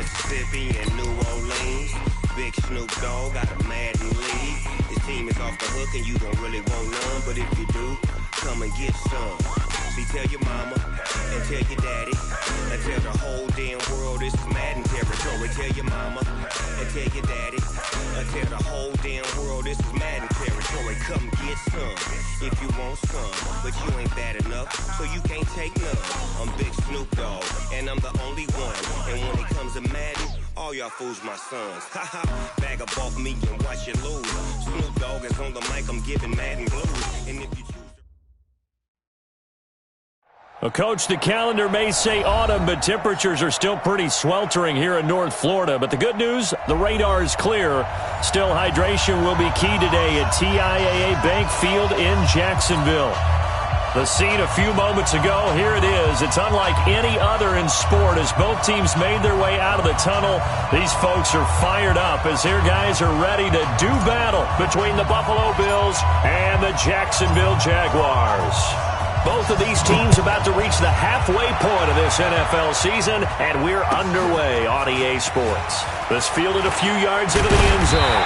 Mississippi and New Orleans. Big Snoop Dogg got a Madden league. His team is off the hook and you don't really want none, but if you do, come and get some. See, tell your mama and tell your daddy and tell the whole damn world this is Madden territory. Tell your mama and tell your daddy and tell the whole damn world this is Madden territory. Come get some if you want some, but you ain't bad enough, so you can't take none. I'm Big Snoop Dogg and I'm the only one, and when it comes to Madden, all y'all fools my sons. Haha, bag up off me and watch you lose. Snoop Dogg is on the mic, I'm giving Madden blues, and if you choose. Well, Coach, the calendar may say autumn, but temperatures are still pretty sweltering here in North Florida. But the good news, the radar is clear. Still, hydration will be key today at TIAA Bank Field in Jacksonville. The scene a few moments ago, here it is. It's unlike any other in sport as both teams made their way out of the tunnel. These folks are fired up as their guys are ready to do battle between the Buffalo Bills and the Jacksonville Jaguars. Both of these teams about to reach the halfway point of this NFL season, and we're underway on EA Sports. This fielded a few yards into the end zone.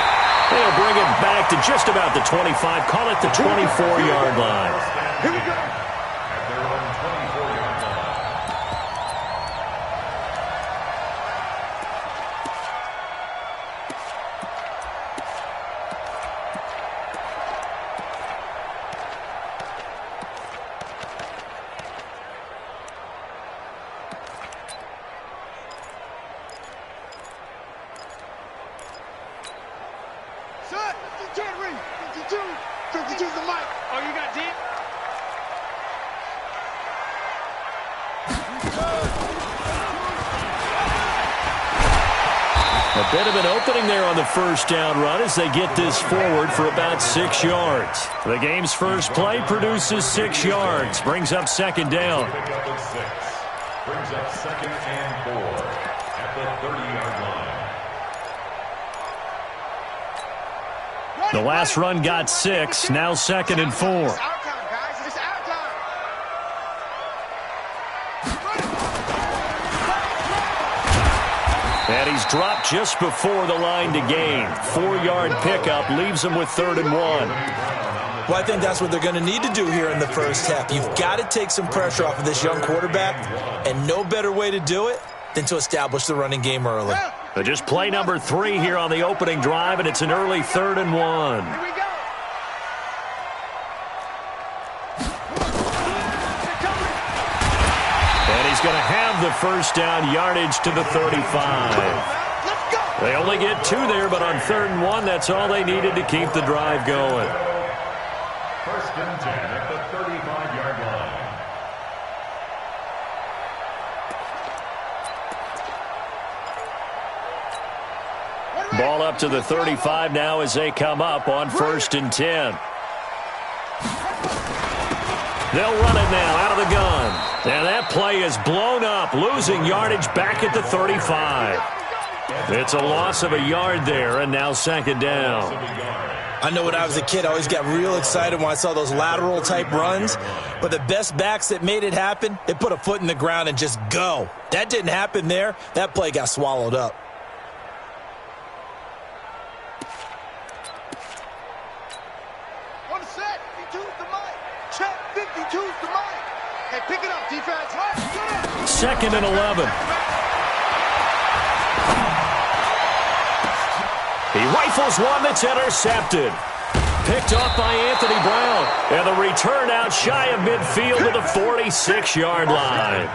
They'll bring it back to just about the 25, call it the 24-yard line. Here we go. At their own 24-yard line. Set. 52. 52's the mic. Oh, you got deep? A bit of an opening there on the first down run as they get this forward for about 6 yards. The game's first play produces 6 yards, brings up second down. Pick up at 6. Brings up 2nd and 4 at the 30-yard line. The last run got 6, now 2nd and 4. It's our time, guys. It's our time. And he's dropped just before the line to gain. 4-yard pickup leaves him with 3rd and 1. Well, I think that's what they're going to need to do here in the first half. You've got to take some pressure off of this young quarterback, and no better way to do it than to establish the running game early. Just play number 3 here on the opening drive, and it's an early 3rd and 1. Here we go. And he's going to have the first down yardage to the 35. Let's go. They only get 2 there, but on 3rd and 1, that's all they needed to keep the drive going. 1st and 10 at the 35-yard line. Ball up to the 35 now as they come up on 1st and 10. They'll run it now out of the gun. And that play is blown up, losing yardage back at the 35. It's a loss of a yard there, and now 2nd down. I know when I was a kid, I always got real excited when I saw those lateral-type runs. But the best backs that made it happen, they put a foot in the ground and just go. That didn't happen there. That play got swallowed up. On the set. 52's the mic. Check. 52's the mic. Hey, pick it up, defense. Right. 2nd and 11. He rifles one that's intercepted. Picked off by Anthony Brown. And the return out shy of midfield to the 46-yard line.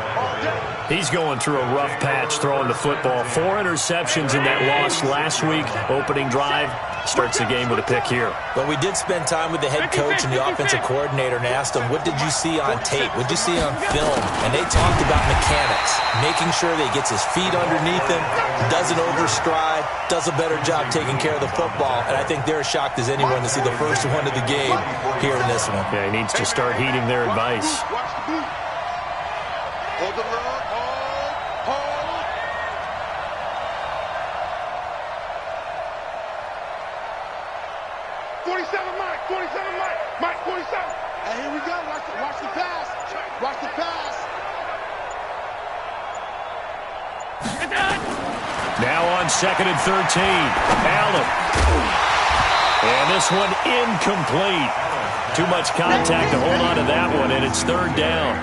He's going through a rough patch throwing the football. 4 interceptions in that loss last week. Opening drive. Starts the game with a pick here. But we did spend time with the head coach and the offensive coordinator and asked him, what did you see on tape? What did you see on film? And they talked about mechanics, making sure that he gets his feet underneath him, doesn't overstride, does a better job taking care of the football. And I think they're as shocked as anyone to see the first one of the game here in this one. Yeah, he needs to start heeding their advice. Watch the boot. Hold the run. Hold. 47, Mike. 47, Mike. Mike, 47. And here we go. Watch the pass. Watch the pass. Now on 2nd and 13. Allen. And this one incomplete. Too much contact to hold on to that one, and it's 3rd down.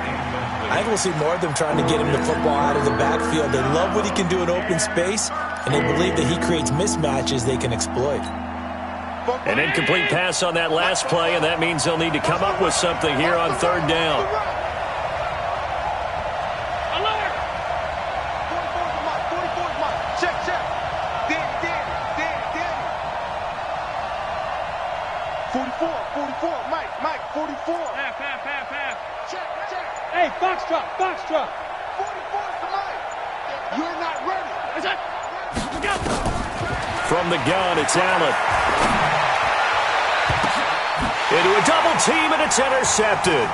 I think we'll see more of them trying to get him the football out of the backfield. They love what he can do in open space, and they believe that he creates mismatches they can exploit. An incomplete pass on that last play, and that means they'll need to come up with something here on 3rd down. 44, Mike, 44. Half. Check. Hey, box drop. 44 is the Mike. You're not ready. Is it? Go. From the gun, it's Allen. Into a double team, and it's intercepted.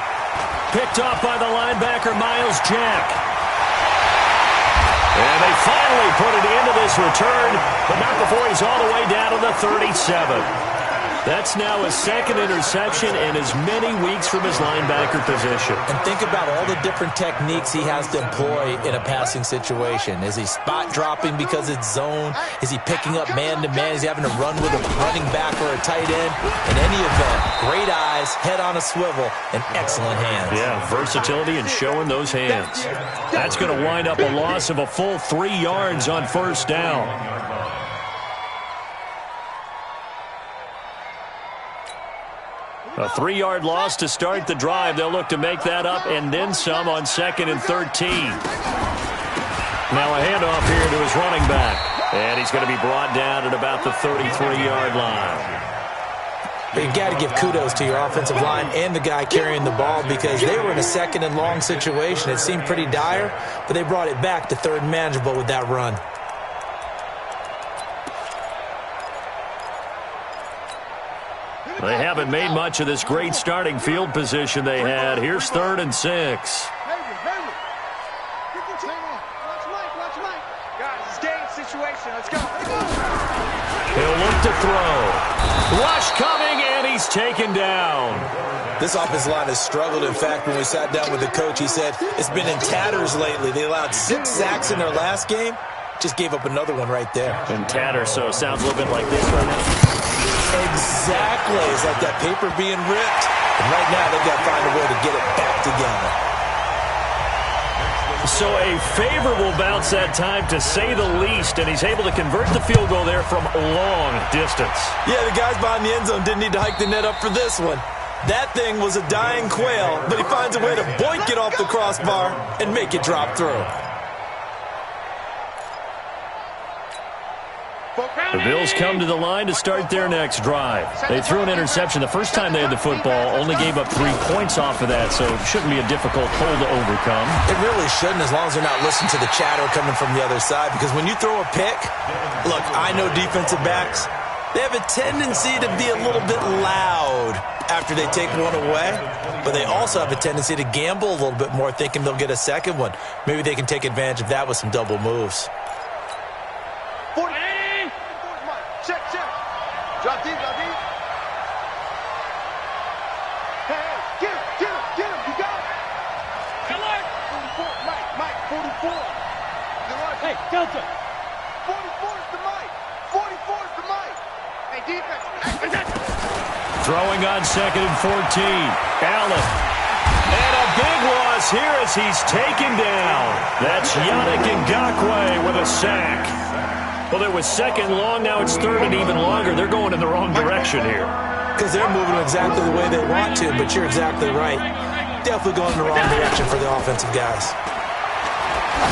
Picked off by the linebacker, Myles Jack. And they finally put it into this return, but not before he's all the way down to the 37. That's now his 2nd interception in as many weeks from his linebacker position. And think about all the different techniques he has to employ in a passing situation. Is he spot dropping because it's zone? Is he picking up man-to-man? Is he having to run with a running back or a tight end? In any event, great eyes, head on a swivel, and excellent hands. Yeah, versatility and showing those hands. That's going to wind up a loss of a full 3 yards on 1st down. A 3-yard loss to start the drive. They'll look to make that up and then some on 2nd and 13. Now a handoff here to his running back. And he's going to be brought down at about the 33-yard line. You've got to give kudos to your offensive line and the guy carrying the ball because they were in a 2nd and long situation. It seemed pretty dire, but they brought it back to 3rd and manageable with that run. They haven't made much of this great starting field position they had. Here's 3rd and 6. Watch Mike. Guys, it's game situation. Let's go. He'll look to throw. Rush coming, and he's taken down. This offensive line has struggled. In fact, when we sat down with the coach, he said it's been in tatters lately. They allowed 6 sacks in their last game. Just gave up another one right there. In tatters, so it sounds a little bit like this right now. Exactly. It's like that paper being ripped. And right now, they've got to find a way to get it back together. So a favorable bounce that time, to say the least, and he's able to convert the field goal there from long distance. Yeah, the guys behind the end zone didn't need to hike the net up for this one. That thing was a dying quail, but he finds a way to boink it off the crossbar and make it drop through. The Bills come to the line to start their next drive. They threw an interception the first time they had the football, only gave up 3 points off of that, so it shouldn't be a difficult hole to overcome. It really shouldn't, as long as they're not listening to the chatter coming from the other side, because when you throw a pick, look, I know defensive backs, they have a tendency to be a little bit loud after they take one away, but they also have a tendency to gamble a little bit more, thinking they'll get a second one. Maybe they can take advantage of that with some double moves. Check. Drop deep. Hey, get him. You got it. Come on. 44, Mike, 44. Hey, Delta. 44 is the Mike. 44 is the Mike. Hey, defense. Throwing on 2nd and 14. Allen. And a big loss here as he's taken down. That's Yannick Ngakoue with a sack. Well, it was 2nd long, now it's 3rd and even longer. They're going in the wrong direction here. Because they're moving exactly the way they want to, but you're exactly right. Definitely going in the wrong direction for the offensive guys.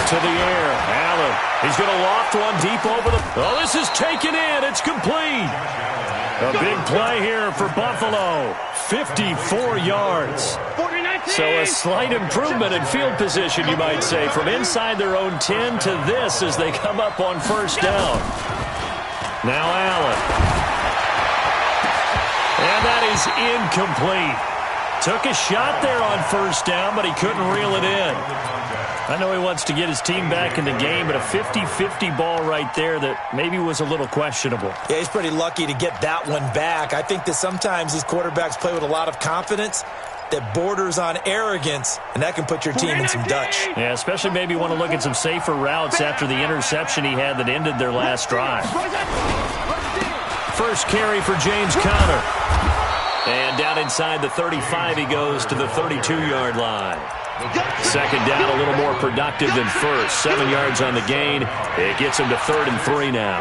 To the air, Allen. He's going to loft one deep over the... Oh, this is taken in. It's complete. A big play here for Buffalo. 54 yards. So a slight improvement in field position, you might say, from inside their own 10 to this as they come up on 1st down. Now Allen. And that is incomplete. Took a shot there on 1st down, but he couldn't reel it in. I know he wants to get his team back in the game, but a 50-50 ball right there that maybe was a little questionable. Yeah, he's pretty lucky to get that one back. I think that sometimes these quarterbacks play with a lot of confidence, that borders on arrogance, and that can put your team in some Dutch. Yeah, especially maybe want to look at some safer routes after the interception he had that ended their last drive. First carry for James Conner. And down inside the 35, he goes to the 32-yard line. Second down, a little more productive than first. 7 yards on the gain. It gets him to 3rd and 3 now.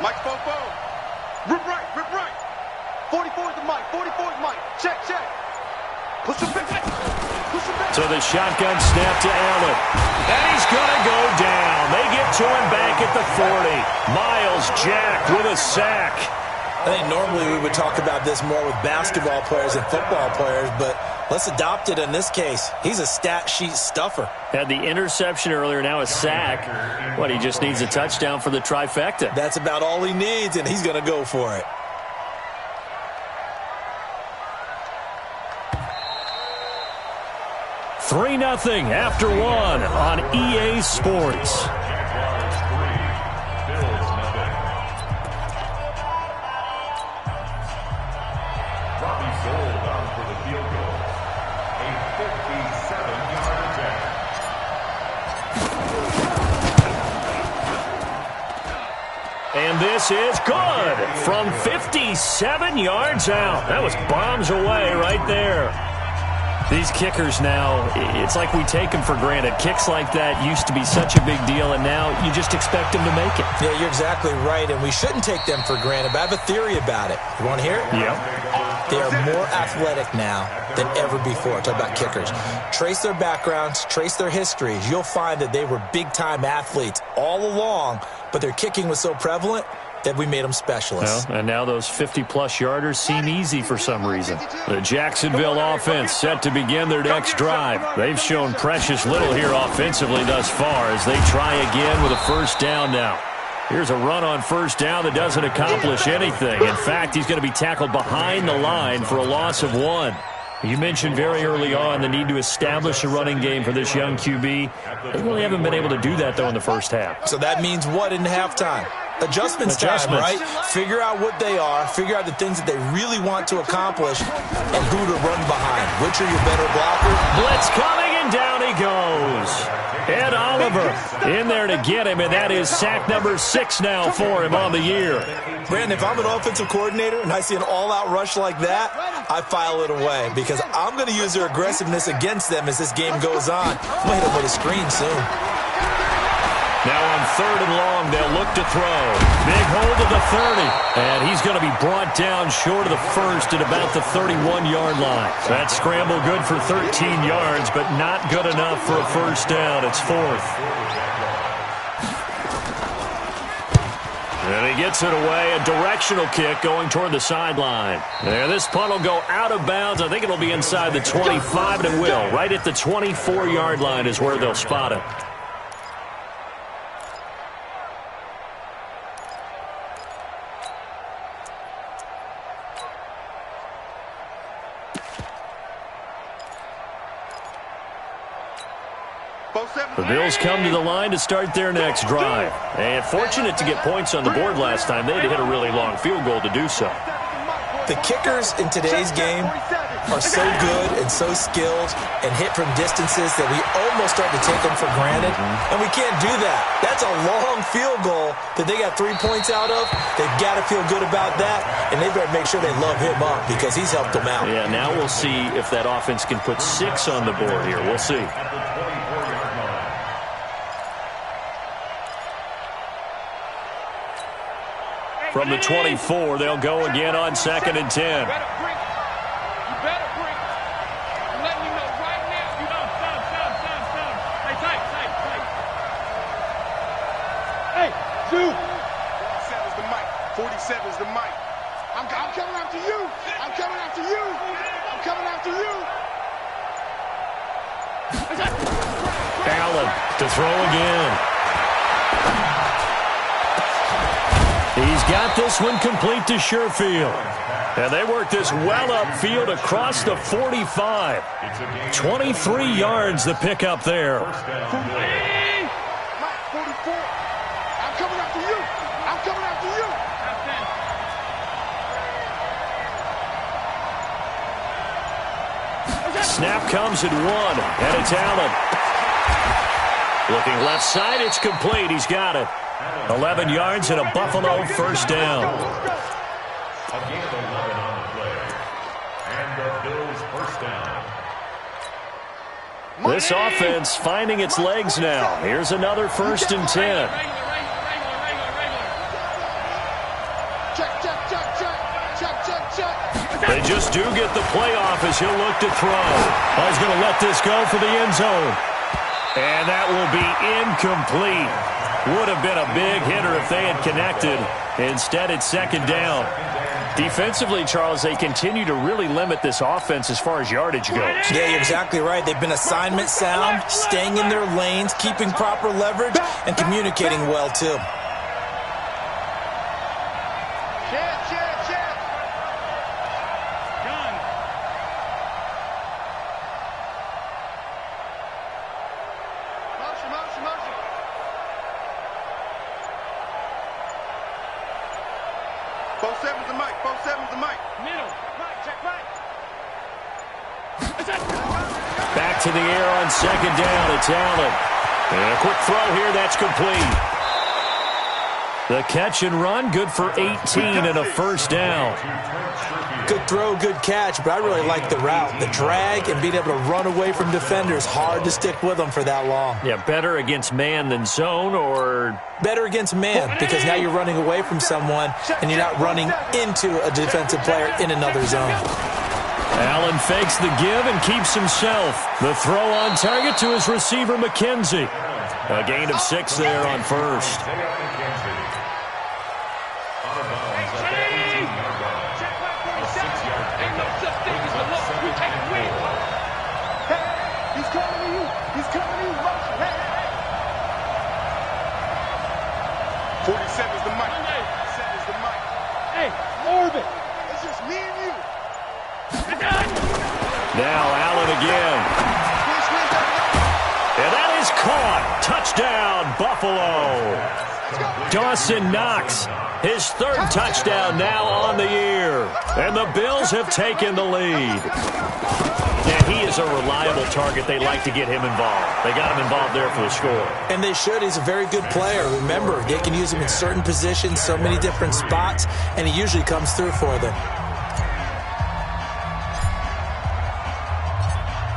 Mike Fofo. Rip right. 44 is the Mike. 44 is Mike. Check. Push him back. So the shotgun snap to Allen. And he's going to go down. They get to him back at the 40. Myles Jack with a sack. I think normally we would talk about this more with basketball players and football players, but let's adopt it in this case. He's a stat sheet stuffer. Had the interception earlier, now a sack. He just needs a touchdown for the trifecta. That's about all he needs, and he's going to go for it. $3-0 after 1 on EA Sports. And this is good from 57 yards out. That was bombs away right there. These kickers now, it's like we take them for granted. Kicks like that used to be such a big deal, and now you just expect them to make it. Yeah, you're exactly right, and we shouldn't take them for granted, but I have a theory about it. You want to hear it? Yep. They are more athletic now than ever before. Talk about kickers. Trace their backgrounds, trace their histories. You'll find that they were big-time athletes all along, but their kicking was so prevalent that we made them specialists. Well, and now those 50-plus yarders seem easy for some reason. The Jacksonville offense set to begin their next drive. They've shown precious little here offensively thus far as they try again with a first down now. Here's a run on first down that doesn't accomplish anything. In fact, he's going to be tackled behind the line for a loss of 1. You mentioned very early on the need to establish a running game for this young QB. They really haven't been able to do that, though, in the first half. So that means what in halftime? Adjustments time, right? Figure out what they are, figure out the things that they really want to accomplish, and who to run behind. Which are your better blockers? Blitz coming, and down he goes. Ed Oliver in there to get him, and that is sack number 6 now for him on the year. Brandon, if I'm an offensive coordinator and I see an all-out rush like that, I file it away because I'm going to use their aggressiveness against them as this game goes on. I'm going to hit them with a screen soon. Now on 3rd and long, they'll look to throw. Big hold of the 30. And he's going to be brought down short of the first at about the 31-yard line. That scramble good for 13 yards, but not good enough for a first down. It's 4th. And he gets it away. A directional kick going toward the sideline. There, this punt will go out of bounds. I think it'll be inside the 25, and it will. Right at the 24-yard line is where they'll spot it. The Bills come to the line to start their next drive. And fortunate to get points on the board last time. They had to hit a really long field goal to do so. The kickers in today's game are so good and so skilled and hit from distances that we almost start to take them for granted. And we can't do that. That's a long field goal that they got 3 points out of. They've got to feel good about that, and they better make sure they love him up because he's helped them out. Yeah, now we'll see if that offense can put 6 on the board here. We'll see. From the 24, they'll go again on 2nd and 10. You better bring. I'm letting you know right now. You know, stop. Hey, tight. Hey, shoot. 47's the mic. 47's the mic. I'm coming after you. I'm coming after you. Allen to throw again. He's got this one complete to Sherfield. And they work this well upfield across the 45. 23 yards the pickup there. Mike, 44. I'm coming after you. I'm coming after you. Snap comes at 1, and it's Allen. Looking left side, it's complete. He's got it. 11 yards and a Buffalo first down. A gain of 11 on the play. And the Bills first down. This offense finding its legs now. Here's another 1st and 10. They just do get the playoff as he'll look to throw. Oh, he's going to let this go for the end zone. And that will be incomplete. Would have been a big hitter if they had connected. Instead, it's 2nd down. Defensively, Charles, they continue to really limit this offense as far as yardage goes. Yeah, you're exactly right. They've been assignment sound, staying in their lanes, keeping proper leverage, and communicating well, too. Back to the air on 2nd down. It's Allen. And a quick throw here. That's complete. The catch and run, good for 18 and a first down. Good throw, good catch, but I really like the route. The drag and being able to run away from defenders. Hard to stick with them for that long. Yeah, better against man than zone, or better against man, because now you're running away from someone and you're not running into a defensive player in another zone. Allen fakes the give and keeps himself. The throw on target to his receiver, McKenzie. A gain of 6 there on 1st. He's coming to you. He's coming to you. 47 is the mic. 47 is the mic. Hey, Orbit. It's just me and you. Now Allen again. And that is caught. Touchdown, Buffalo. Dawson Knox, his 3rd touchdown now on the year. And the Bills have taken the lead. And he is a reliable target. They like to get him involved. They got him involved there for the score. And they should. He's a very good player. Remember, they can use him in certain positions, so many different spots, and he usually comes through for them.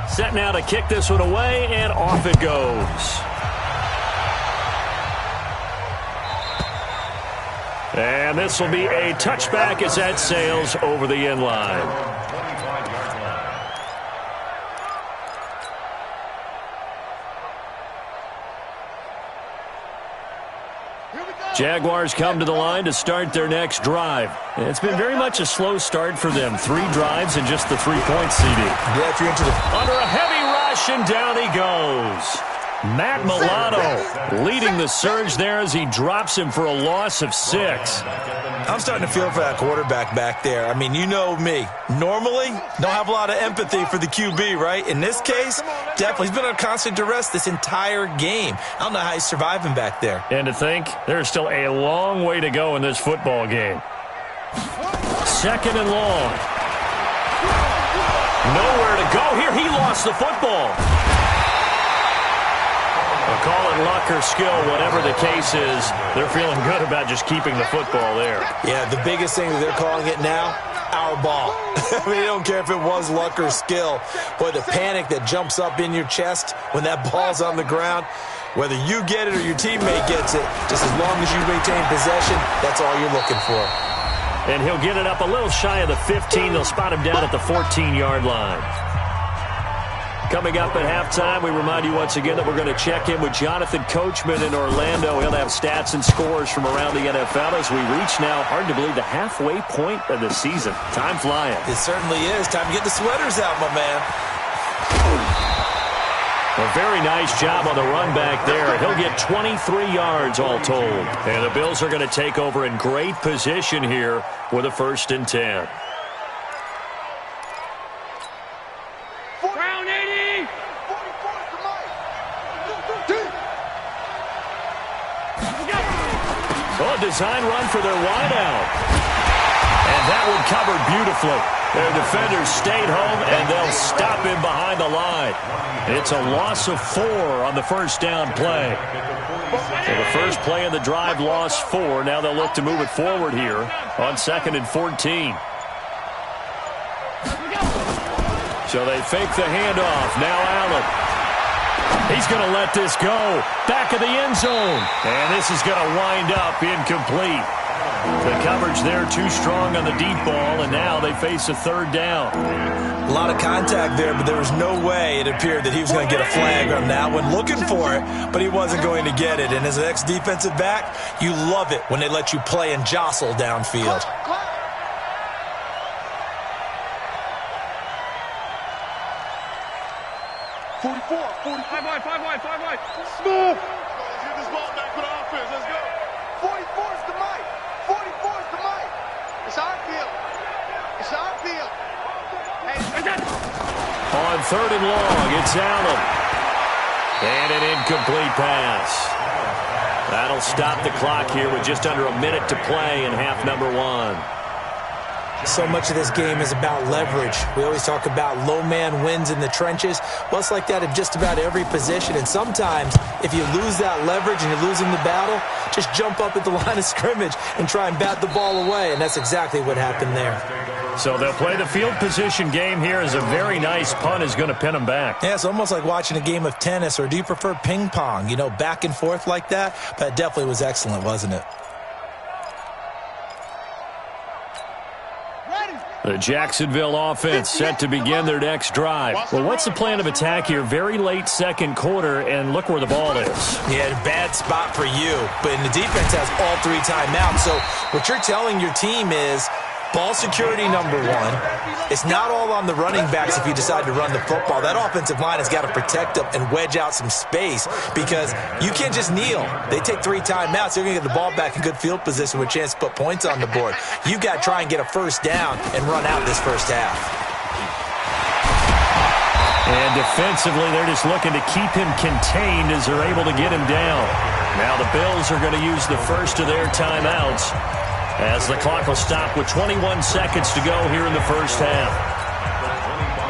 Set now to kick this one away, and off it goes. And this will be a touchback as that sails over the end line. Jaguars come to the line to start their next drive. It's been very much a slow start for them. 3 drives and just the 3 points, CD. Yeah, if you're into the... Under a heavy rush, and down he goes. Matt Milano leading the surge there as he drops him for a loss of 6. I'm starting to feel for that quarterback back there. I mean, you know me. Normally, don't have a lot of empathy for the QB, right? In this case, definitely. He's been on constant duress this entire game. I don't know how he's surviving back there. And to think, there's still a long way to go in this football game. 2nd and long. Nowhere to go here. He lost the football. Call it luck or skill, whatever the case is, they're feeling good about just keeping the football there. Yeah, the biggest thing that they're calling it now, our ball. I mean, they don't care if it was luck or skill. Boy, the panic that jumps up in your chest when that ball's on the ground, whether you get it or your teammate gets it, just as long as you maintain possession, that's all you're looking for. And he'll get it up a little shy of the 15. They'll spot him down at the 14-yard line. Coming up at halftime, we remind you once again that we're going to check in with Jonathan Coachman in Orlando. He'll have stats and scores from around the NFL as we reach now, hard to believe, the halfway point of the season. Time flying. It certainly is. Time to get the sweaters out, my man. A very nice job on the run back there. He'll get 23 yards all told. And the Bills are going to take over in great position here with a 1st and 10. Ground 80! 44 to Mike. Oh, a design run for their wideout. And that one covered beautifully. Their defenders stayed home, and they'll stop him behind the line. It's a loss of 4 on the 1st down play. So the first play of the drive lost 4. Now they'll look to move it forward here on 2nd and 14. So they fake the handoff. Now Allen. He's going to let this go. Back of the end zone. And this is going to wind up incomplete. The coverage there too strong on the deep ball, and now they face a 3rd down. A lot of contact there, but there was no way it appeared that he was going to get a flag on that one. Looking for it, but he wasn't going to get it. And as an ex-defensive back, you love it when they let you play and jostle downfield. 44, 45 wide, 5 wide, 5 wide. Smooth. Let's get this ball back for the offense. Let's go. 44's the Mike. 44's the Mike. It's our field. It's our field. Hey, on 3rd and long, it's Allen. And an incomplete pass. That'll stop the clock here with just under a minute to play in half number 1. So much of this game is about leverage. We always talk about low man wins in the trenches. Well, it's like that in just about every position. And sometimes, if you lose that leverage and you're losing the battle, just jump up at the line of scrimmage and try and bat the ball away. And that's exactly what happened there. So they'll play the field position game here as a very nice punt is going to pin them back. Yeah, it's almost like watching a game of tennis, or do you prefer ping pong? You know, back and forth like that? But it definitely was excellent, wasn't it? The Jacksonville offense set to begin their next drive. Well, what's the plan of attack here? Very late 2nd quarter, and look where the ball is. Yeah, bad spot for you, but the defense has all 3 timeouts. So what you're telling your team is ball security number 1. It's not all on the running backs if you decide to run the football. That offensive line has got to protect them and wedge out some space because you can't just kneel. They take 3 timeouts. They're going to get the ball back in good field position with a chance to put points on the board. You've got to try and get a 1st down and run out this 1st half. And defensively, they're just looking to keep him contained as they're able to get him down. Now the Bills are going to use the first of their timeouts as the clock will stop with 21 seconds to go here in the 1st half.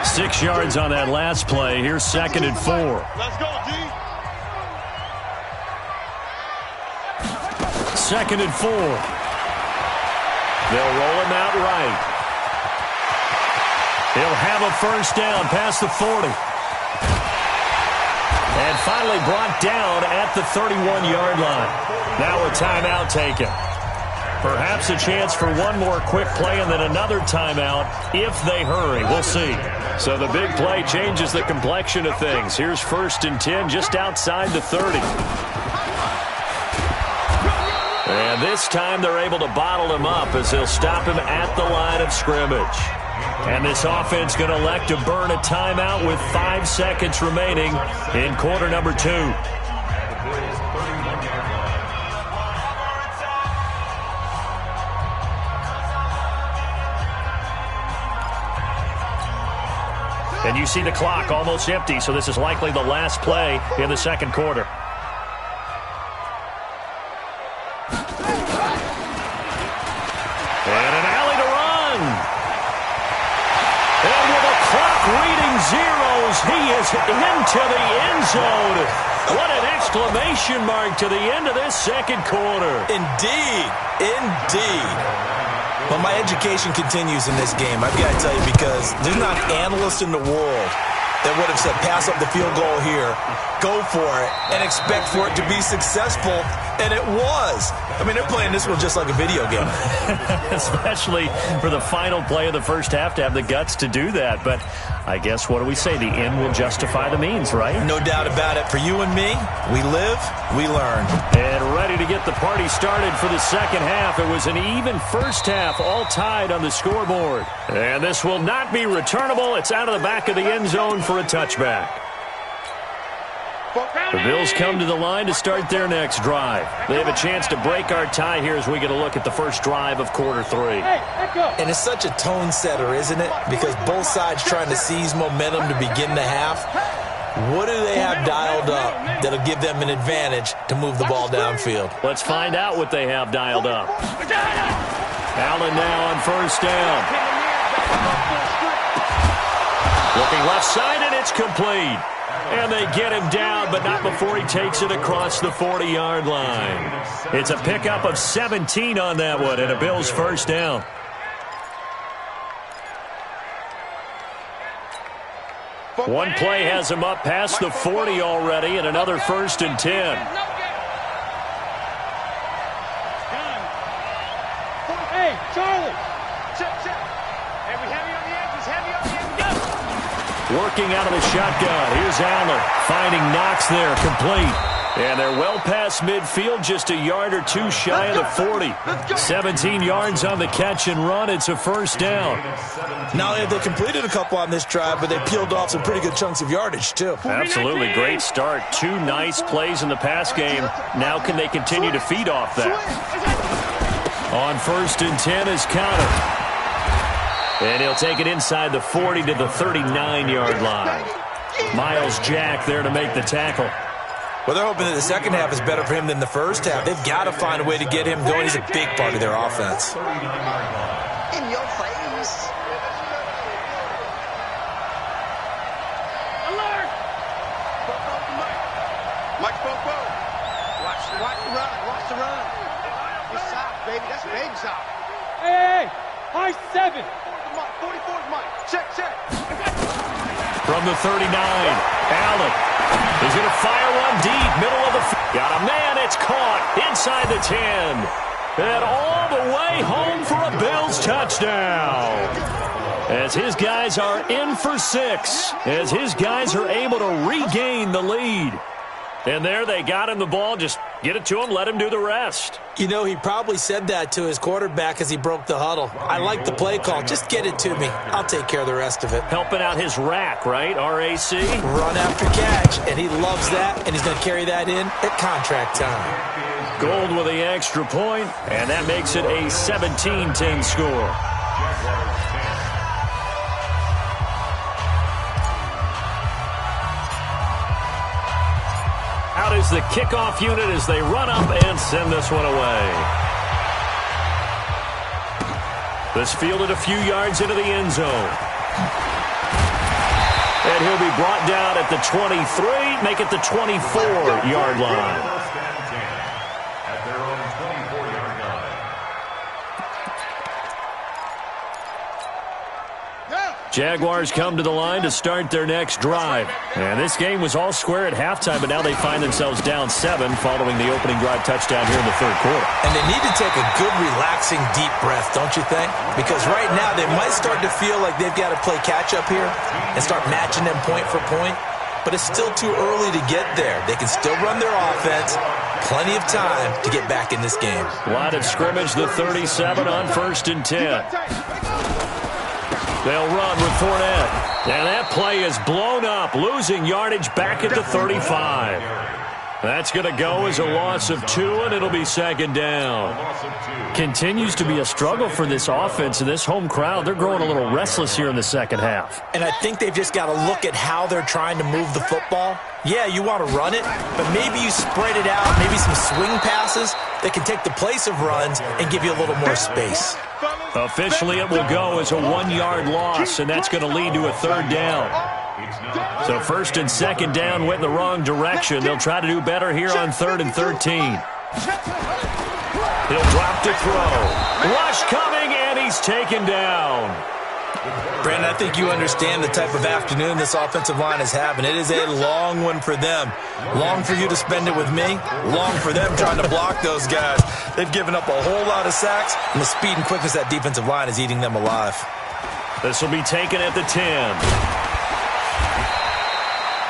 6 yards on that last play. Here's 2nd and 4. Let's go, D. 2nd and 4. They'll roll him out right. He'll have a 1st down past the 40. And finally brought down at the 31-yard line. Now a timeout taken. Perhaps a chance for one more quick play and then another timeout if they hurry. We'll see. So the big play changes the complexion of things. Here's 1st and 10 just outside the 30. And this time they're able to bottle him up as they'll stop him at the line of scrimmage. And this offense going to elect to burn a timeout with 5 seconds remaining in quarter number 2. And you see the clock almost empty, so this is likely the last play in the 2nd quarter. And an alley to run. And with the clock reading zeros, he is into the end zone. What an exclamation mark to the end of this 2nd quarter. Indeed. Indeed. Well, my education continues in this game, I've got to tell you, because there's not an analyst in the world that would have said pass up the field goal here, go for it, and expect for it to be successful, and it was. I mean, they're playing this one just like a video game. Especially for the final play of the 1st half to have the guts to do that. But I guess, what do we say? The end will justify the means, right? No doubt about it. For you and me, we live, we learn. And ready to get the party started for the 2nd half. It was an even 1st half, all tied on the scoreboard. And this will not be returnable. It's out of the back of the end zone for a touchback. The Bills come to the line to start their next drive. They have a chance to break our tie here as we get a look at the first drive of quarter 3. And it's such a tone setter, isn't it? Because both sides trying to seize momentum to begin the half. What do they have dialed up that'll give them an advantage to move the ball downfield? Let's find out what they have dialed up. Allen now on first down. Looking left side, and it's complete. And they get him down, but not before he takes it across the 40-yard line. It's a pickup of 17 on that one, and a Bills first down. One play has him up past the 40 already, and another 1st and 10. Hey, Charlie. Check. Hey, we heavy on the edges. Heavy on the edges. Working out of the shotgun. Here's Allen. Finding Knox there, complete. And they're well past midfield, just a yard or two shy of the 40. 17 yards on the catch and run. It's a first down. Not only have they completed a couple on this drive, but they peeled off some pretty good chunks of yardage, too. Absolutely great start. 2 nice plays in the pass game. Now can they continue to feed off that? On 1st and 10 is Conner. And he'll take it inside the 40 to the 39-yard line. Miles Jack there to make the tackle. Well, they're hoping that the second half is better for him than the first half. They've got to find a way to get him going. He's a big part of their offense. In your face. Alert! Mike Bobo. Watch the run. Watch the run. It's soft, baby. That's baby soft. Hey! High 7. 44's Mike. Check. From the 39, Allen. He's going to fire one deep, middle of the field. Got a man, it's caught inside the 10. And all the way home for a Bills touchdown. As his guys are in for 6. As his guys are able to regain the lead. And there they got him the ball. Just get it to him, let him do the rest. You know, he probably said that to his quarterback as he broke the huddle. I like the play call. Just get it to me. I'll take care of the rest of it. Helping out his rack, right? RAC? Run after catch, and he loves that, and he's going to carry that in at contract time. Gold with the extra point, and that makes it a 17-10 score. Out is the kickoff unit as they run up and send this one away. This fielded a few yards into the end zone. And he'll be brought down at the 23, make it the 24-yard line. At their own 24-yard line. Jaguars come to the line to start their next drive. And this game was all square at halftime, but now they find themselves down 7 following the opening drive touchdown here in the 3rd quarter. And they need to take a good, relaxing, deep breath, don't you think? Because right now they might start to feel like they've got to play catch-up here and start matching them point for point. But it's still too early to get there. They can still run their offense. Plenty of time to get back in this game. Line of scrimmage, the 37 on 1st and 10. They'll run with Fournette. And that play is blown up, losing yardage back at the 35. That's going to go as a loss of 2, and it'll be 2nd down. Continues to be a struggle for this offense and this home crowd. They're growing a little restless here in the second half. And I think they've just got to look at how they're trying to move the football. Yeah, you want to run it, but maybe you spread it out, maybe some swing passes that can take the place of runs and give you a little more space. Officially, it will go as a 1-yard loss, and that's going to lead to a 3rd down. So 1st and 2nd down went in the wrong direction. They'll try to do better here on 3rd and 13. He'll drop to throw. Rush coming, and he's taken down. Brandon, I think you understand the type of afternoon this offensive line is having. It is a long one for them. Long for you to spend it with me. Long for them trying to block those guys. They've given up a whole lot of sacks, and the speed and quickness of that defensive line is eating them alive. This will be taken at the 10.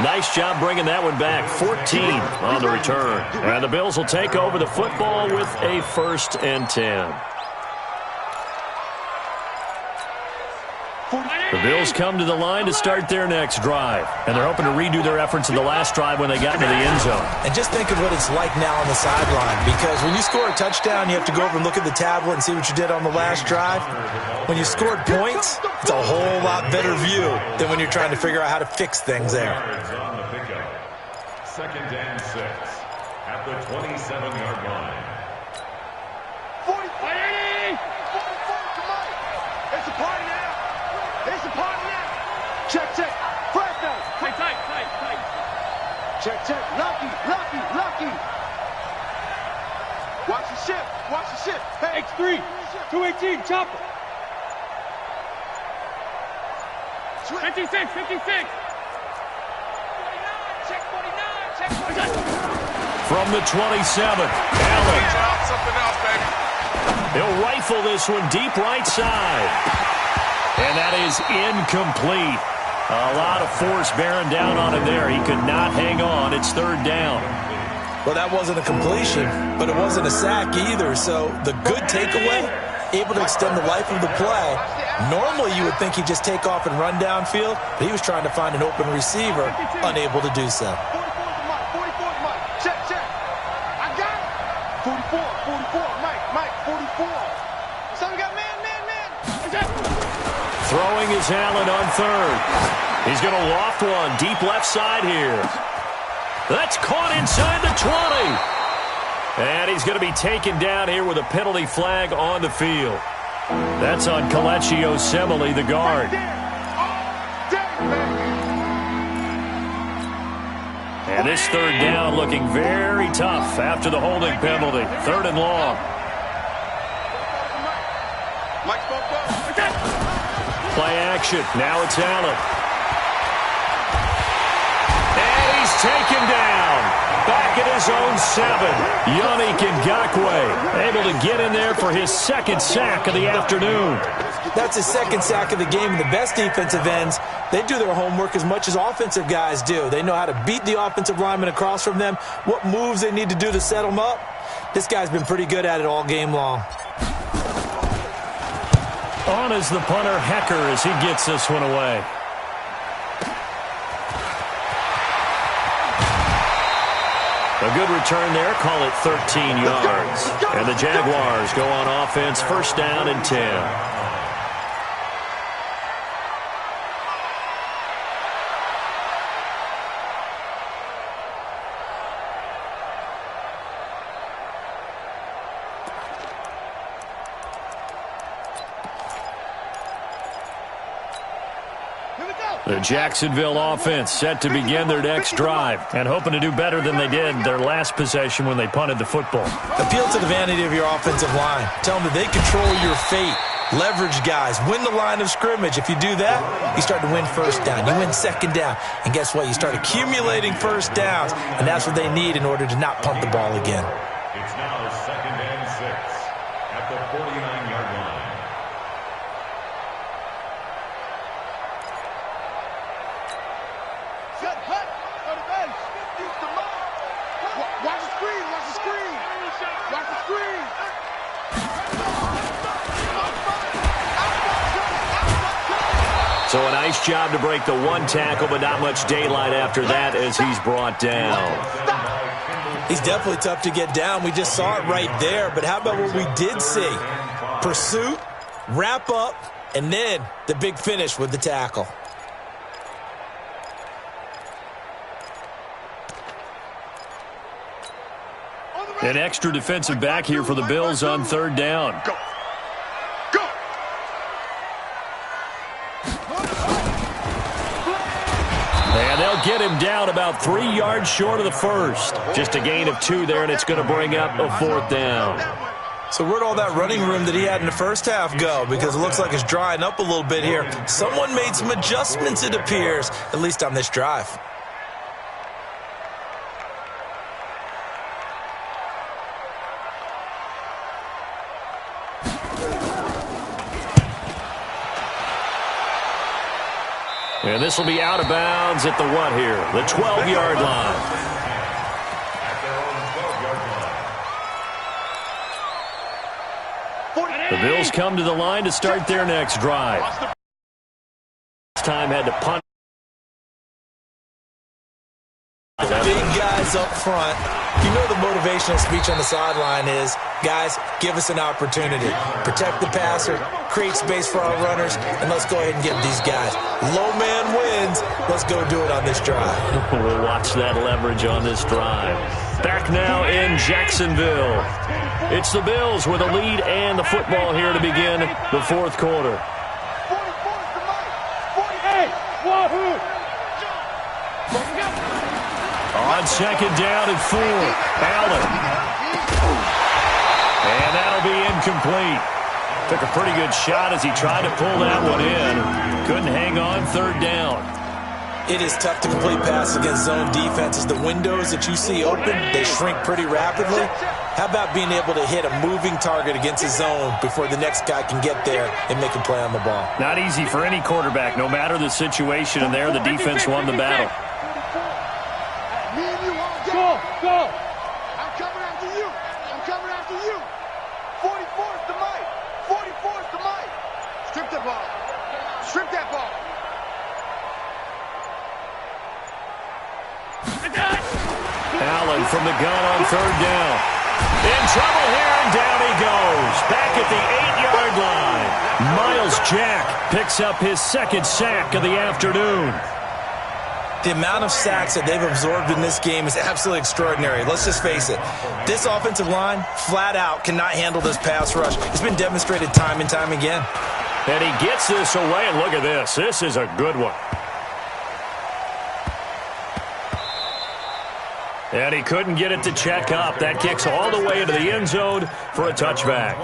Nice job bringing that one back. 14 on the return. And the Bills will take over the football with a 1st and 10. The Bills come to the line to start their next drive, and they're hoping to redo their efforts in the last drive when they got into the end zone. And just think of what it's like now on the sideline, because when you score a touchdown, you have to go over and look at the tablet and see what you did on the last drive. When you scored points, it's a whole lot better view than when you're trying to figure out how to fix things there. On the pickup. 2nd and 6 at the 27-yard line. 44, come on. It's a party now. It's a party now. Check. Flash down. Tight. Check. Lucky. Watch the ship. Hey. X3. 218. Chopper. 56. Check 49. From the 27, Allen. Something else, baby. He'll rifle this one deep right side. And that is incomplete. A lot of force bearing down on him there. He could not hang on. It's 3rd down. Well, that wasn't a completion, but it wasn't a sack either. So the good takeaway, able to extend the life of the play. Normally, you would think he'd just take off and run downfield, but he was trying to find an open receiver, unable to do so. 44's Mike. Check. I got it. 44. Mike, 44. So we got man. Throwing is Allen on 3rd. He's going to loft one deep left side here. That's caught inside the 20. And he's going to be taken down here with a penalty flag on the field. That's on Kelechi Osemele, the guard. And this 3rd down looking very tough after the holding penalty. 3rd and long. Play action. Now it's Allen. And he's taken down. Back at his own 7. Yannick Ngakoue able to get in there for his 2nd sack of the afternoon. That's his 2nd sack of the game. And the best defensive ends, they do their homework as much as offensive guys do. They know how to beat the offensive lineman across from them, what moves they need to do to set them up. This guy's been pretty good at it all game long. On is the punter, Hecker, as he gets this one away. A good return there. Call it 13 yards. And the Jaguars go on offense, 1st down and 10. The Jacksonville offense set to begin their next drive and hoping to do better than they did their last possession when they punted the football. Appeal to the vanity of your offensive line. Tell them that they control your fate. Leverage guys. Win the line of scrimmage. If you do that, you start to win 1st down. You win 2nd down. And guess what? You start accumulating 1st downs. And that's what they need in order to not punt the ball again. It's now 2nd and 6 at the 49-yard line. So a nice job to break the 1 tackle, but not much daylight after that as he's brought down. He's definitely tough to get down. We just saw it right there. But how about what we did see? Pursuit, wrap up, and then the big finish with the tackle. An extra defensive back here for the Bills on 3rd down. Go. And they'll get him down about 3 yards short of the 1st. Just a gain of 2 there, and it's going to bring up a 4th down. So where'd all that running room that he had in the 1st half go? Because it looks like it's drying up a little bit here. Someone made some adjustments, it appears, at least on this drive. And this will be out of bounds at the what here? The 12-yard line. The Bills come to the line to start their next drive. time had to punt. Big guys up front. You know the motivational speech on the sideline is, guys, give us an opportunity. Protect the passer, create space for our runners, and let's go ahead and get these guys. Low man wins. Let's go do it on this drive. We'll watch that leverage on this drive. Back now in Jacksonville. It's the Bills with a lead and the football here to begin the fourth quarter. 48. On second down and 4, Allen. And that'll be incomplete. Took a pretty good shot as he tried to pull that one in. Couldn't hang on third down. It is tough to complete passes against zone defenses. The windows that you see open, they shrink pretty rapidly. How about being able to hit a moving target against a zone before the next guy can get there and make a play on the ball? Not easy for any quarterback, no matter the situation, and there the defense won the battle. Go! I'm coming after you. 44 is the mic. 44 is the mic. Strip that ball. Allen from the gun on third down. In trouble here, and down he goes. Back at the 8-yard line. Myles Jack picks up his second sack of the afternoon. The amount of sacks that they've absorbed in this game is absolutely extraordinary. Let's just face it. This offensive line, flat out, cannot handle this pass rush. It's been demonstrated time and time again. And he gets this away, and look at this. This is a good one. And he couldn't get it to check up. That kicks all the way into the end zone for a touchback.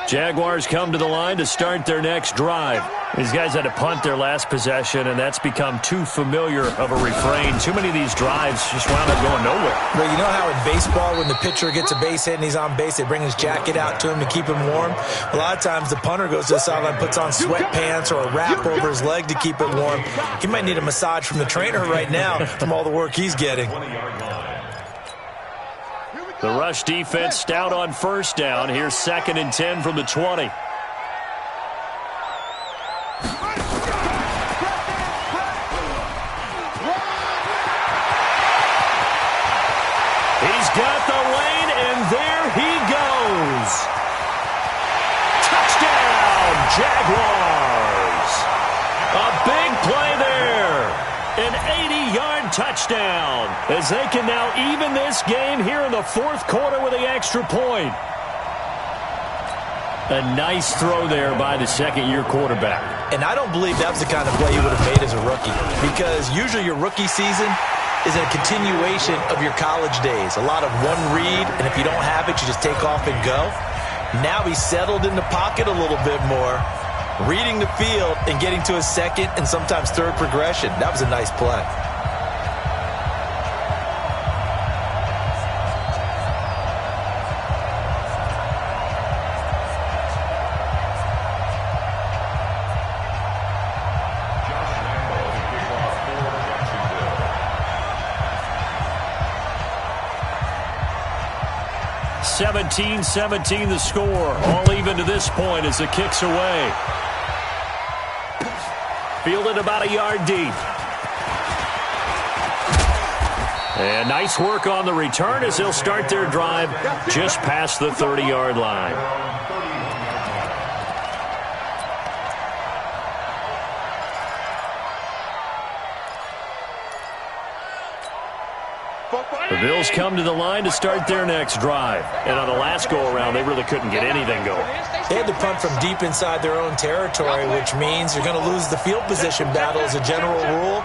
Jaguars come to the line to start their next drive. These guys had to punt their last possession, and that's become too familiar of a refrain. Too many of these drives just wound up going nowhere. But you know how in baseball, when the pitcher gets a base hit and he's on base, they bring his jacket out to him to keep him warm? A lot of times the punter goes to the sideline, puts on sweatpants or a wrap over his leg to keep it warm. He might need a massage from the trainer right now from all the work he's getting. The rush defense stout on first down. Here's 2nd and 10 from the 20. He's got the lane, and there he goes. Touchdown, Jaguars. A big play there. An 80-yard touchdown as they can now even this game here in the fourth quarter with the extra point. A nice throw there by the second-year quarterback. And I don't believe that was the kind of play he would have made as a rookie, because usually your rookie season is a continuation of your college days. A lot of one read, and if you don't have it, you just take off and go. Now he's settled in the pocket a little bit more, reading the field and getting to his second and sometimes third progression. That was a nice play. Josh 17-17 the score. All even to this point as the kick's away. Fielded about a yard deep. And nice work on the return as they'll start their drive just past the 30-yard line. The Bills come to the line to start their next drive. And on the last go-around, they really couldn't get anything going. They had to punt from deep inside their own territory, which means you're going to lose the field position battle as a general rule.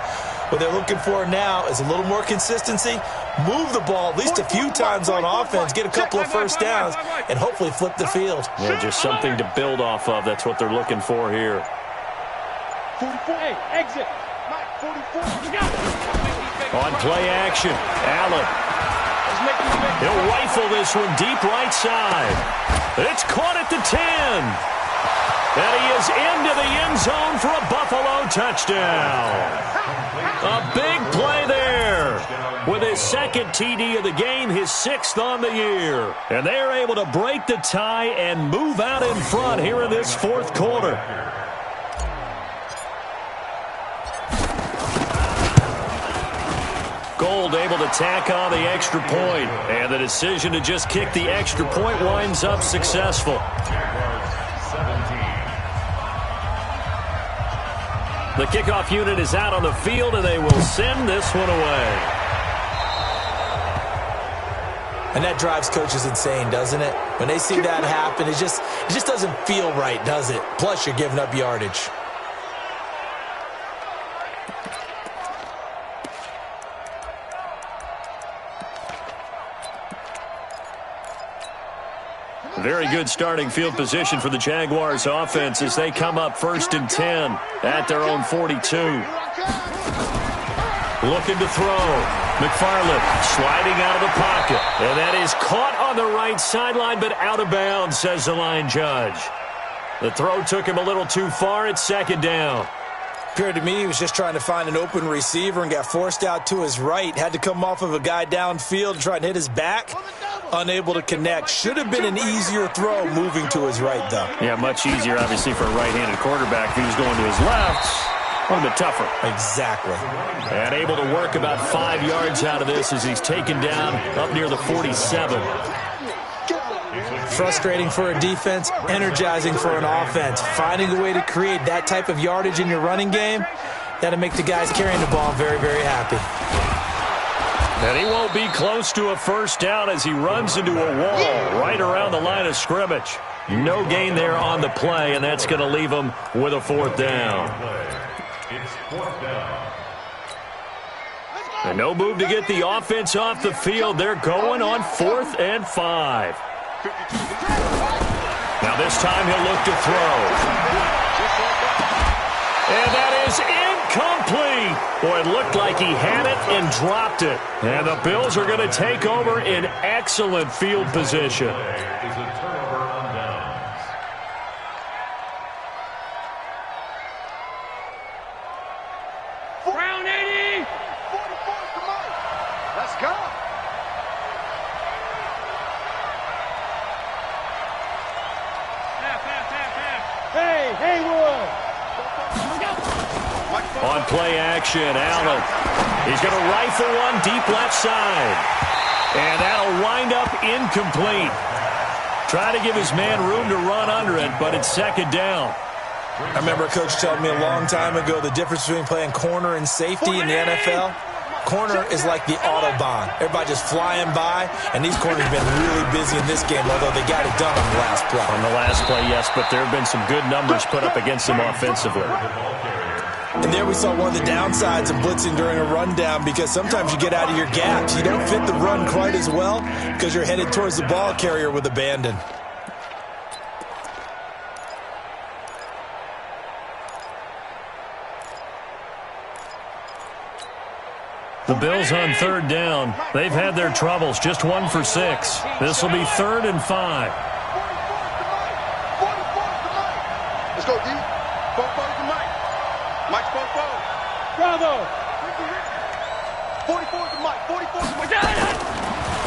What they're looking for now is a little more consistency, move the ball at least a few times on offense, get a couple of first downs, and hopefully flip the field. Yeah, just something to build off of. That's what they're looking for here. 44, hey, exit. Mike, 44. You got it. On play action, Allen. He'll rifle this one deep right side. It's caught at the 10. And he is into the end zone for a Buffalo touchdown. A big play there. With his second TD of the game, his sixth on the year. And they're able to break the tie and move out in front here in this fourth quarter. Gould able to tack on the extra point. And the decision to just kick the extra point winds up successful. The kickoff unit is out on the field, and they will send this one away. And that drives coaches insane, doesn't it? When they see that happen, it just doesn't feel right, does it? Plus, you're giving up yardage. Very good starting field position for the Jaguars offense as they come up 1st and 10 at their own 42. Looking to throw. McFarland sliding out of the pocket. And that is caught on the right sideline, but out of bounds, says the line judge. The throw took him a little too far. It's 2nd down. Appeared to me he was just trying to find an open receiver and got forced out to his right. Had to come off of a guy downfield and try and hit his back. Unable to connect. Should have been an easier throw moving to his right, though. Yeah, much easier, obviously, for a right-handed quarterback. If he was going to his left, a little bit tougher. Exactly. And able to work about 5 yards out of this as he's taken down up near the 47. Frustrating for a defense, energizing for an offense. Finding a way to create that type of yardage in your running game, that'll make the guys carrying the ball very, very happy. And he won't be close to a 1st down as he runs into a wall right around the line of scrimmage. No gain there on the play, and that's going to leave him with a 4th down. It's 4th down. And no move to get the offense off the field. They're going on 4th and 5. Now this time he'll look to throw. And that is incomplete. Boy, it looked like he had it and dropped it. And the Bills are going to take over in excellent field position. Is a turnover on downs. Brown 80. 44 to Mike. Let's go. Hey, Haywood. On play action, Allen. He's going to rifle one deep left side. And that'll wind up incomplete. Try to give his man room to run under it, but it's 2nd down. I remember a coach telling me a long time ago the difference between playing corner and safety in the NFL. Corner is like the Autobahn. Everybody just flying by, and these corners have been really busy in this game, although they got it done on the last play. On the last play, yes, but there have been some good numbers put up against them offensively. And there we saw one of the downsides of blitzing during a rundown, because sometimes you get out of your gaps. You don't fit the run quite as well because you're headed towards the ball carrier with abandon. The Bills on 3rd down. They've had their troubles, just 1 for 6. This will be 3rd and 5. 44 to Mike. Let's go, D. 44 to Mike. Mike's 44. Bravo. 44 to Mike. 44 to Mike.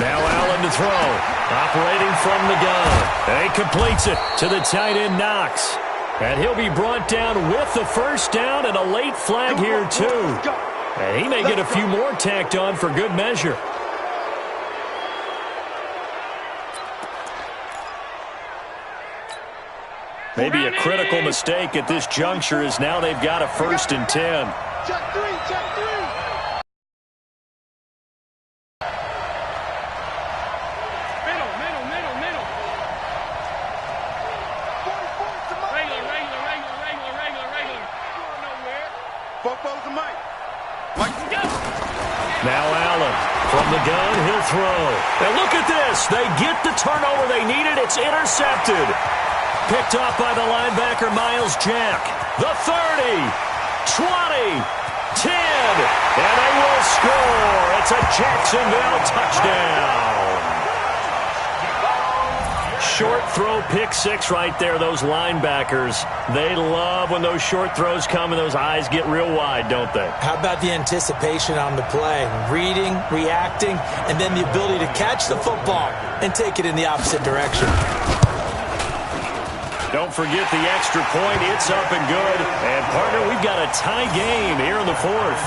Now Allen to throw. Operating from the gun. And he completes it to the tight end, Knox. And he'll be brought down with the 1st down and a late flag here, too. And he may get a few more tacked on for good measure. Maybe a critical mistake at this juncture as now they've got a 1st and 10. Check 3, check 3. Middle. 44 to Mike. Regular. Going nowhere. 44 to Mike. Now Allen from the gun, he'll throw. And look at this. They get the turnover they needed. It's intercepted. Picked off by the linebacker, Miles Jack. The 30, 20, 10, and they will score. It's a Jacksonville touchdown. Short throw, pick 6 right there. Those linebackers, they love when those short throws come and those eyes get real wide, don't they? How about the anticipation on the play? Reading, reacting, and then the ability to catch the football and take it in the opposite direction. Don't forget the extra point. It's up and good. And, partner, we've got a tie game here in the 4th.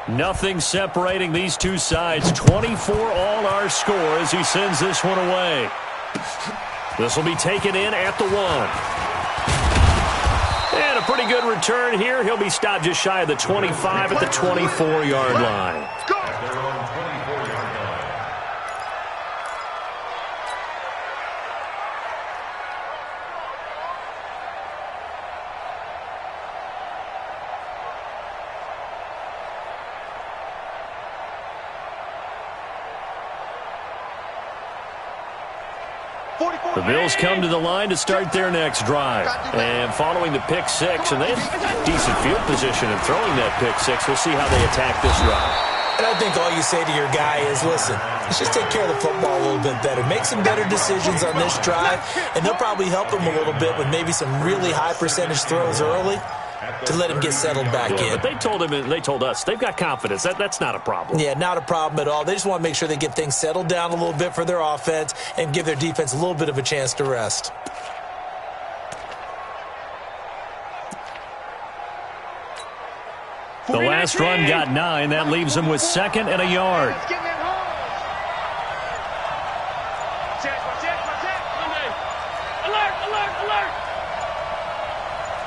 Nothing separating these two sides. 24 all our score as he sends this one away. This will be taken in at the 1. And a pretty good return here. He'll be stopped just shy of the 25 at the 24-yard line. The Bills come to the line to start their next drive. And following the pick six, and they have decent field position in throwing that pick six. We'll see how they attack this drive. And I think all you say to your guy is, listen, let's just take care of the football a little bit better. Make some better decisions on this drive, and they'll probably help him a little bit with maybe some really high percentage throws early to let him get settled back in. But they told him, and they told us, they've got confidence. That's not a problem. Yeah, not a problem at all. They just want to make sure they get things settled down a little bit for their offense and give their defense a little bit of a chance to rest. The last run got 9. That leaves them with 2nd and a yard.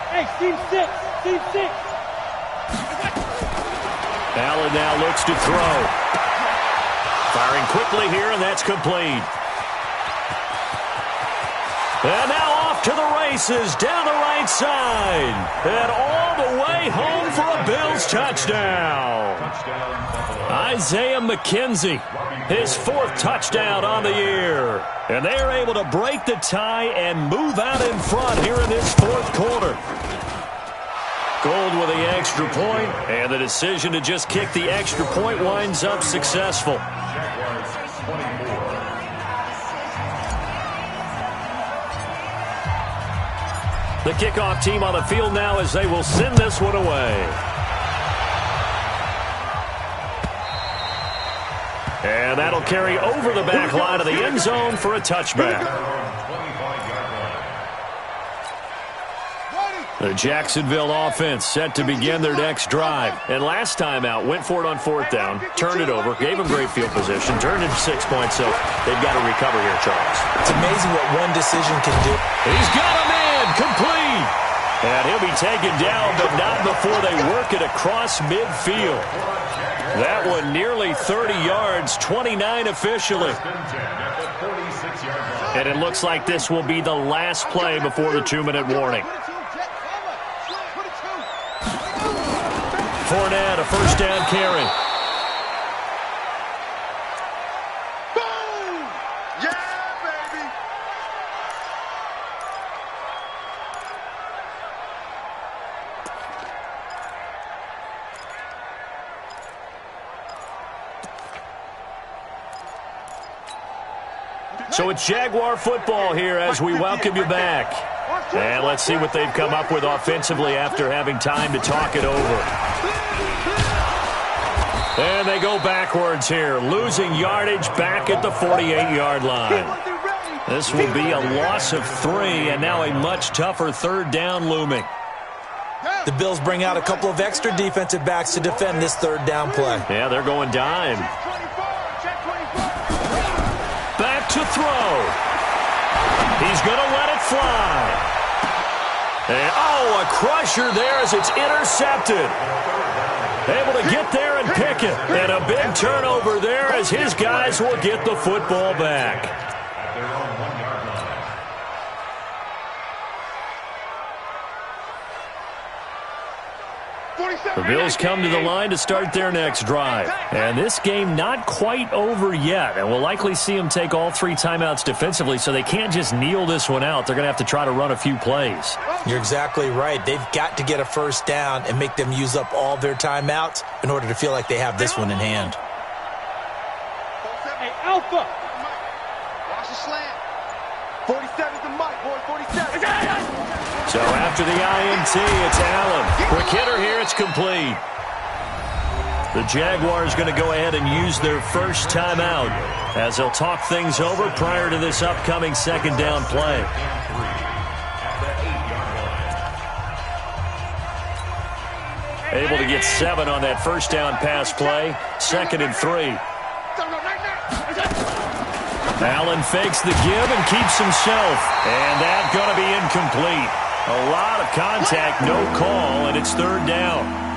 Hey, team 6. Team 6. Allen now looks to throw. Firing quickly here, and that's complete. And now off to the races down the right side. And all the way home for a Bills touchdown. Isaiah McKenzie, his 4th touchdown on the year. And they are able to break the tie and move out in front here in this 4th quarter. Gold with the extra point, and the decision to just kick the extra point winds up successful. The kickoff team on the field now as they will send this one away. And that'll carry over the back line of the end zone for a touchback. The Jacksonville offense set to begin their next drive. And last time out, went for it on 4th down, turned it over, gave them great field position, turned it 6 points, so they've got to recover here, Charles. It's amazing what one decision can do. He's got a man, complete. And he'll be taken down, but not before they work it across midfield. That one nearly 30 yards, 29 officially. And it looks like this will be the last play before the 2-minute warning. Fournette, a 1st down carry. Boom! Yeah, baby! So it's Jaguar football here as we welcome you back. And let's see what they've come up with offensively after having time to talk it over. And they go backwards here, losing yardage back at the 48-yard line. This will be a loss of 3, and now a much tougher 3rd down looming. The Bills bring out a couple of extra defensive backs to defend this 3rd down play. Yeah, they're going dime. Back to throw. He's going to let it fly. And, oh, a crusher there as it's intercepted. Able to get there and pick it. And a big turnover there as his guys will get the football back. The Bills come to the line to start their next drive. And this game not quite over yet. And we'll likely see them take all 3 timeouts defensively, so they can't just kneel this one out. They're going to have to try to run a few plays. You're exactly right. They've got to get a 1st down and make them use up all their timeouts in order to feel like they have this one in hand. Hey, Alpha! Watch the slant. 47's the mic, boy. 47. So after the INT, it's Allen. Quick hitter here, it's complete. The Jaguars going to go ahead and use their 1st timeout as they'll talk things over prior to this upcoming 2nd down play. Able to get 7 on that first down pass play. 2nd and 3. Allen fakes the give and keeps himself. And that's going to be incomplete. A lot of contact, no call, and it's 3rd down.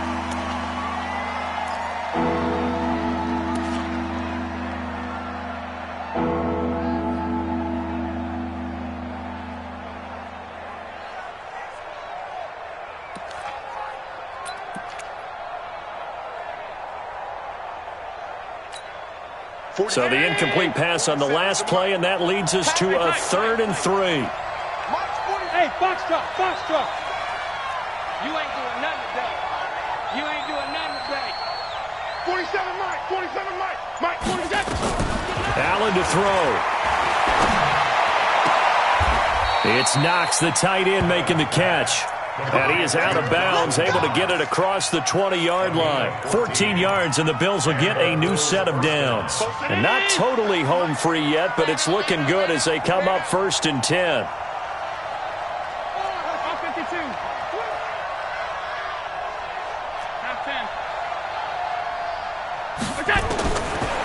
So the incomplete pass on the last play, and that leads us to a 3rd and 3. Hey, box truck. You ain't doing nothing today. You ain't doing nothing today. 47 Mike, 47. Allen to throw. It's Knox, the tight end, making the catch. And he is out of bounds, able to get it across the 20-yard line. 14 yards, and the Bills will get a new set of downs. And not totally home free yet, but it's looking good as they come up 1st and 10.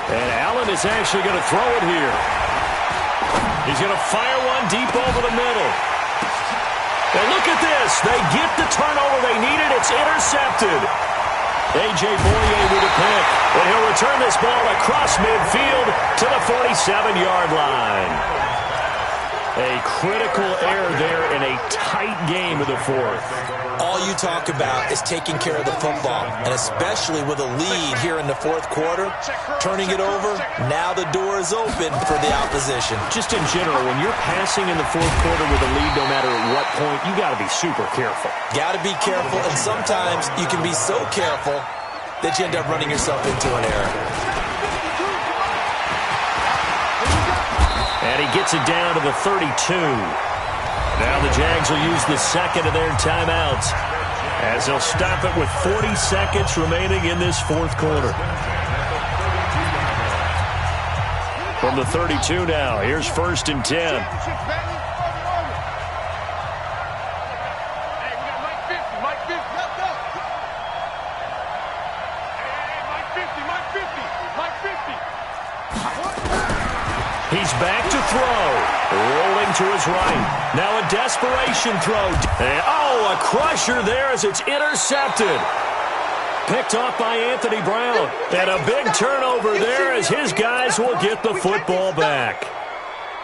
And Allen is actually going to throw it here. He's going to fire one deep over the middle. And look at this. They get the turnover they needed. It's intercepted. A.J. Boye with a pick. And he'll return this ball across midfield to the 47-yard line. A critical error there in a tight game of the 4th. All you talk about is taking care of the football, and especially with a lead here in the 4th quarter, turning it over, now the door is open for the opposition. Just in general, when you're passing in the 4th quarter with a lead, no matter at what point, you got to be super careful. Got to be careful, and sometimes you can be so careful that you end up running yourself into an error. And he gets it down to the 32. Now the Jags will use the 2nd of their timeouts as they'll stop it with 40 seconds remaining in this 4th quarter. From the 32 now, here's 1st and 10. He's back to throw. Rolling to his right. Now a desperation throw. And, a crusher there as it's intercepted. Picked off by Anthony Brown. And a big turnover there as his guys will get the football back.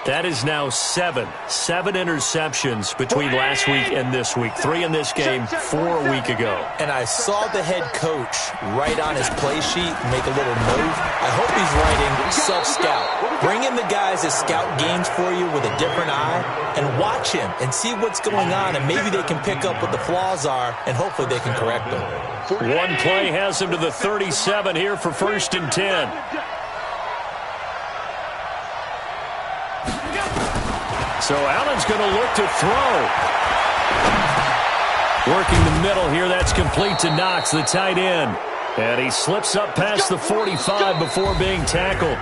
That is now 7 interceptions between last week and this week. 3 in this game, 4 a week ago. And I saw the head coach write on his play sheet, make a little note. I hope he's writing self-scout. Bring in the guys that scout games for you with a different eye and watch him and see what's going on, and maybe they can pick up what the flaws are, and hopefully they can correct them. One play has him to the 37 here for 1st and 10. So Allen's going to look to throw. Working the middle here, that's complete to Knox, the tight end. And he slips up past the 45 before being tackled.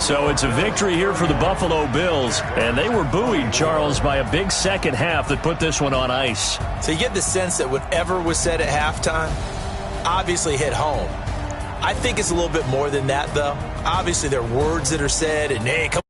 So it's a victory here for the Buffalo Bills. And they were buoyed, Charles, by a big second half that put this one on ice. So you get the sense that whatever was said at halftime obviously hit home. I think it's a little bit more than that, though. Obviously, there are words that are said, and hey, come